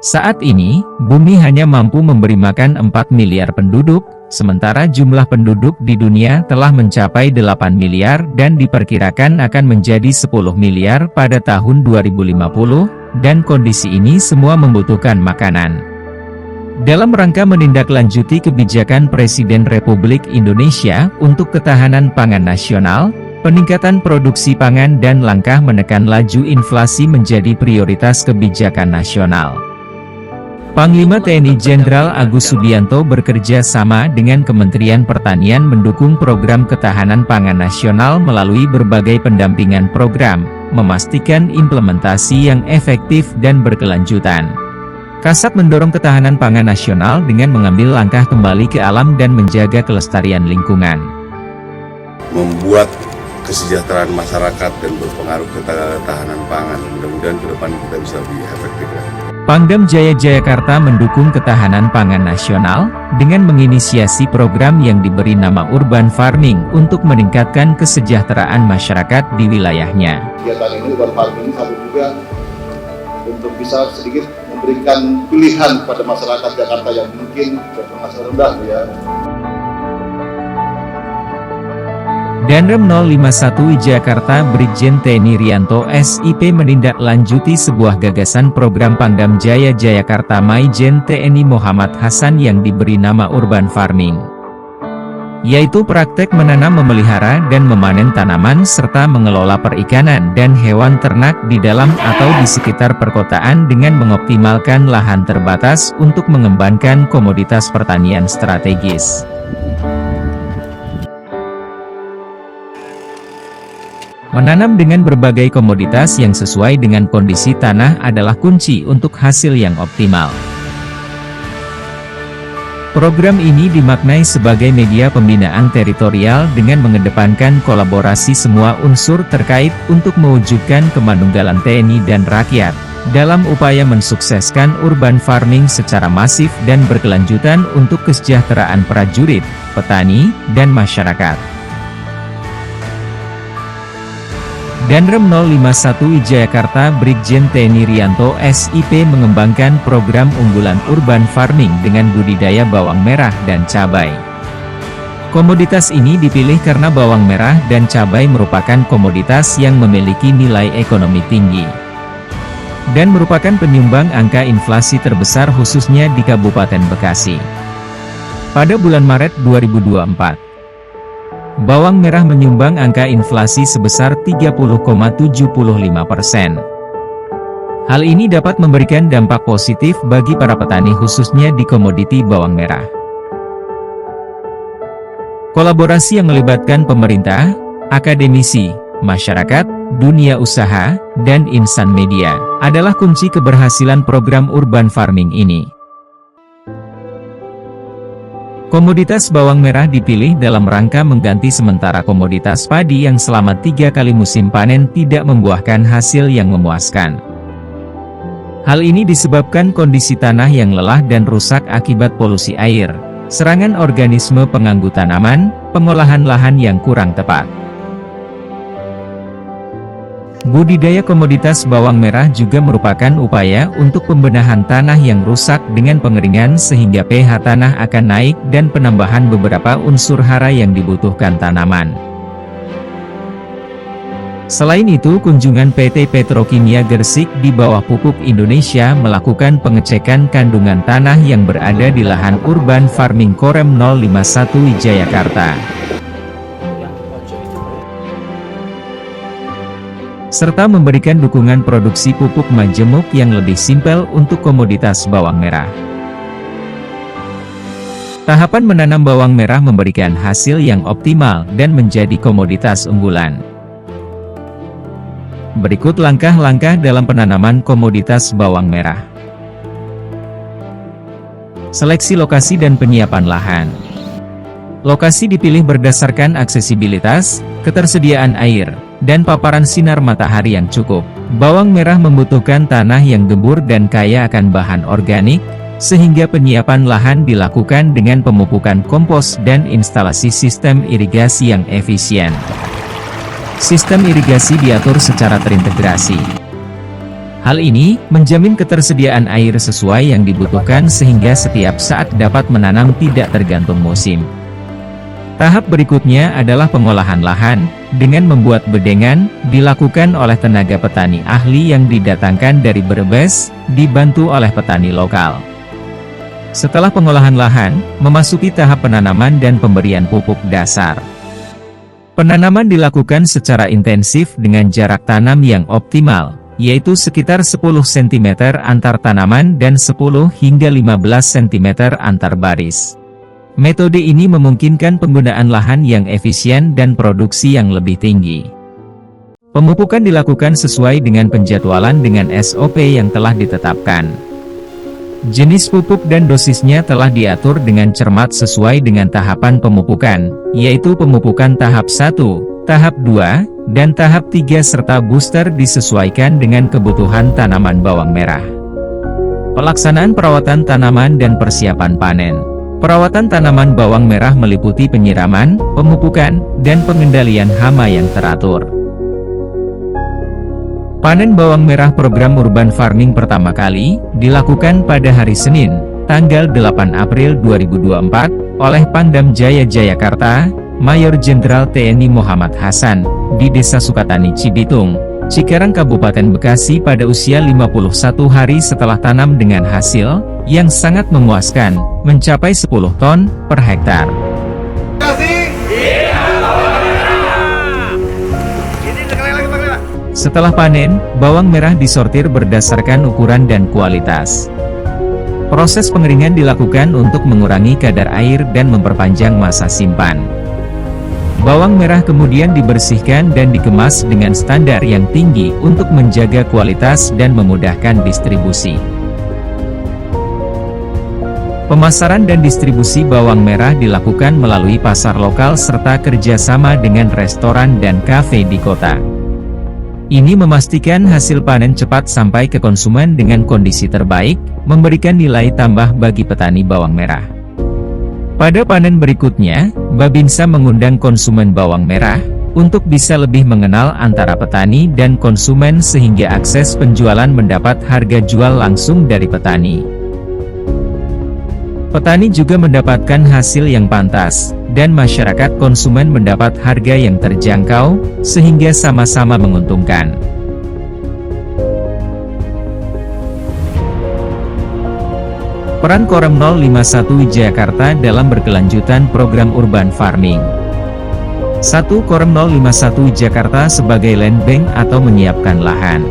Saat ini, bumi hanya mampu memberi makan 4 miliar penduduk, sementara jumlah penduduk di dunia telah mencapai 8 miliar dan diperkirakan akan menjadi 10 miliar pada tahun 2050, dan kondisi ini semua membutuhkan makanan. Dalam rangka menindaklanjuti kebijakan Presiden Republik Indonesia untuk ketahanan pangan nasional, peningkatan produksi pangan dan langkah menekan laju inflasi menjadi prioritas kebijakan nasional. Panglima TNI Jenderal Agus Subianto bekerja sama dengan Kementerian Pertanian mendukung program ketahanan pangan nasional melalui berbagai pendampingan program, memastikan implementasi yang efektif dan berkelanjutan. Kasat mendorong ketahanan pangan nasional dengan mengambil langkah kembali ke alam dan menjaga kelestarian lingkungan. Membuat kesejahteraan masyarakat dan berpengaruh ke ketahanan pangan. Mudah-mudahan ke depan kita bisa lebih efektif. Pangdam Jaya Jayakarta mendukung ketahanan pangan nasional dengan menginisiasi program yang diberi nama Urban Farming untuk meningkatkan kesejahteraan masyarakat di wilayahnya. Kegiatan ini Urban Farming satu juga untuk bisa sedikit memberikan pilihan pada masyarakat Jakarta yang mungkin berpenghasilan rendah ya. Danrem 051 Jakarta Brigjen TNI Rianto SIP menindaklanjuti sebuah gagasan program Pangdam Jaya Jayakarta Maijen TNI Muhammad Hasan yang diberi nama Urban Farming, yaitu praktek menanam, memelihara, dan memanen tanaman serta mengelola perikanan dan hewan ternak di dalam atau di sekitar perkotaan dengan mengoptimalkan lahan terbatas untuk mengembangkan komoditas pertanian strategis. Menanam dengan berbagai komoditas yang sesuai dengan kondisi tanah adalah kunci untuk hasil yang optimal. Program ini dimaknai sebagai media pembinaan teritorial dengan mengedepankan kolaborasi semua unsur terkait untuk mewujudkan kemanunggalan TNI dan rakyat, dalam upaya mensukseskan urban farming secara masif dan berkelanjutan untuk kesejahteraan prajurit, petani, dan masyarakat. Danrem 051 Jayakarta Brigjen TNI Rianto SIP mengembangkan program unggulan urban farming dengan budidaya bawang merah dan cabai. Komoditas ini dipilih karena bawang merah dan cabai merupakan komoditas yang memiliki nilai ekonomi tinggi dan merupakan penyumbang angka inflasi terbesar khususnya di Kabupaten Bekasi. Pada bulan Maret 2024, bawang merah menyumbang angka inflasi sebesar 30,75%. Hal ini dapat memberikan dampak positif bagi para petani khususnya di komoditi bawang merah. Kolaborasi yang melibatkan pemerintah, akademisi, masyarakat, dunia usaha, dan insan media adalah kunci keberhasilan program urban farming ini. Komoditas bawang merah dipilih dalam rangka mengganti sementara komoditas padi yang selama 3 kali musim panen tidak membuahkan hasil yang memuaskan. Hal ini disebabkan kondisi tanah yang lelah dan rusak akibat polusi air, serangan organisme pengganggu tanaman, pengolahan lahan yang kurang tepat. Budidaya komoditas bawang merah juga merupakan upaya untuk pembenahan tanah yang rusak dengan pengeringan sehingga pH tanah akan naik dan penambahan beberapa unsur hara yang dibutuhkan tanaman. Selain itu, kunjungan PT Petrokimia Gersik di bawah Pupuk Indonesia melakukan pengecekan kandungan tanah yang berada di lahan urban farming Korem 051 Jayakarta, serta memberikan dukungan produksi pupuk majemuk yang lebih simpel untuk komoditas bawang merah. Tahapan menanam bawang merah memberikan hasil yang optimal dan menjadi komoditas unggulan. Berikut langkah-langkah dalam penanaman komoditas bawang merah. Seleksi lokasi dan penyiapan lahan. Lokasi dipilih berdasarkan aksesibilitas, ketersediaan air, dan paparan sinar matahari yang cukup. Bawang merah membutuhkan tanah yang gembur dan kaya akan bahan organik, sehingga penyiapan lahan dilakukan dengan pemupukan kompos dan instalasi sistem irigasi yang efisien. Sistem irigasi diatur secara terintegrasi. Hal ini menjamin ketersediaan air sesuai yang dibutuhkan sehingga setiap saat dapat menanam tidak tergantung musim. Tahap berikutnya adalah pengolahan lahan, dengan membuat bedengan, dilakukan oleh tenaga petani ahli yang didatangkan dari Brebes, dibantu oleh petani lokal. Setelah pengolahan lahan, memasuki tahap penanaman dan pemberian pupuk dasar. Penanaman dilakukan secara intensif dengan jarak tanam yang optimal, yaitu sekitar 10 cm antar tanaman dan 10 hingga 15 cm antar baris. Metode ini memungkinkan penggunaan lahan yang efisien dan produksi yang lebih tinggi. Pemupukan dilakukan sesuai dengan penjadwalan dengan SOP yang telah ditetapkan. Jenis pupuk dan dosisnya telah diatur dengan cermat sesuai dengan tahapan pemupukan, yaitu pemupukan tahap 1, tahap 2, dan tahap 3 serta booster disesuaikan dengan kebutuhan tanaman bawang merah. Pelaksanaan perawatan tanaman dan persiapan panen. Perawatan tanaman bawang merah meliputi penyiraman, pemupukan, dan pengendalian hama yang teratur. Panen bawang merah program Urban Farming pertama kali dilakukan pada hari Senin, tanggal 8 April 2024, oleh Pangdam Jaya Jayakarta, Mayor Jenderal TNI Muhammad Hasan, di Desa Sukatani Cibitung, Cikarang Kabupaten Bekasi pada usia 51 hari setelah tanam dengan hasil yang sangat memuaskan, mencapai 10 ton per hektar. Setelah panen, bawang merah disortir berdasarkan ukuran dan kualitas. Proses pengeringan dilakukan untuk mengurangi kadar air dan memperpanjang masa simpan. Bawang merah kemudian dibersihkan dan dikemas dengan standar yang tinggi untuk menjaga kualitas dan memudahkan distribusi. Pemasaran dan distribusi bawang merah dilakukan melalui pasar lokal serta kerjasama dengan restoran dan kafe di kota. Ini memastikan hasil panen cepat sampai ke konsumen dengan kondisi terbaik, memberikan nilai tambah bagi petani bawang merah. Pada panen berikutnya, Babinsa mengundang konsumen bawang merah untuk bisa lebih mengenal antara petani dan konsumen sehingga akses penjualan mendapat harga jual langsung dari petani. Petani juga mendapatkan hasil yang pantas, dan masyarakat konsumen mendapat harga yang terjangkau, sehingga sama-sama menguntungkan. Peran Korem 051 Jakarta dalam berkelanjutan program Urban Farming. 1. Korem 051 Jakarta sebagai land bank atau menyiapkan lahan.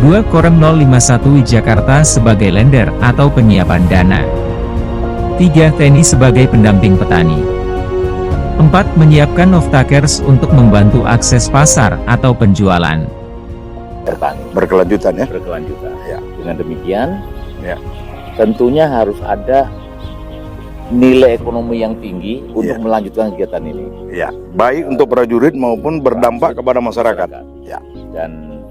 2. Korem 051 Jakarta sebagai lender atau penyiapan dana. 3. TNI sebagai pendamping petani. 4. Menyiapkan off-takers untuk membantu akses pasar atau penjualan. Berkelanjutan ya? Berkelanjutan. Ya. Dengan demikian, Ya. tentunya harus ada nilai ekonomi yang tinggi untuk melanjutkan kegiatan ini. Ya, baik untuk prajurit maupun berdampak kepada masyarakat. Ya. Dan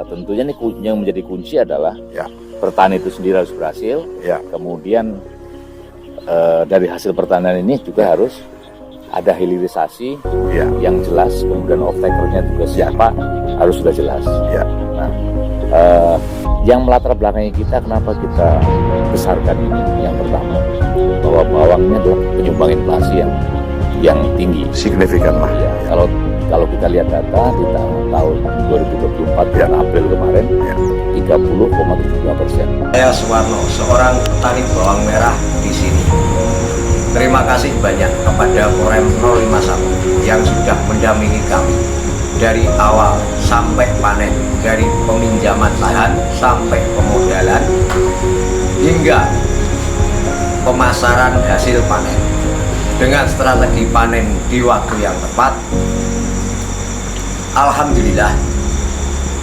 tentunya ini yang menjadi kunci adalah Ya. pertanian itu sendiri harus berhasil. Ya. Kemudian dari hasil pertanian ini juga harus ada hilirisasi Ya. yang jelas. Kemudian off-takernya juga siapa harus sudah jelas. Ya. Nah, yang melatar belakangi kita, kenapa kita besarkan ini? Yang pertama, bahwa bawangnya adalah penyumbang inflasi yang tinggi. Signifikan lah. Ya, kalau kita lihat data di tahun 2024 bulan April kemarin, 30,72%. Saya Suwarno, seorang petani bawang merah di sini. Terima kasih banyak kepada Korem 051 yang sudah mendampingi kami dari awal sampai panen, dari peminjaman lahan sampai pemodalan hingga pemasaran hasil panen. Dengan strategi panen di waktu yang tepat, alhamdulillah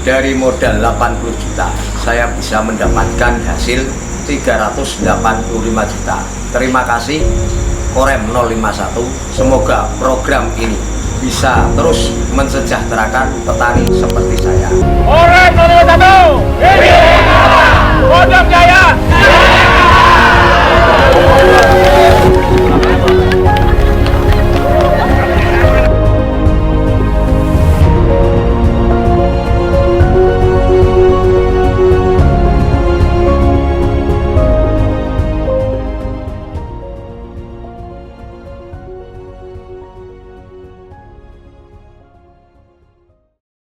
dari modal 80 juta saya bisa mendapatkan hasil 385 juta. Terima kasih Korem 051, semoga program ini bisa terus mensejahterakan petani seperti saya. Korem 051, Kodam Jaya!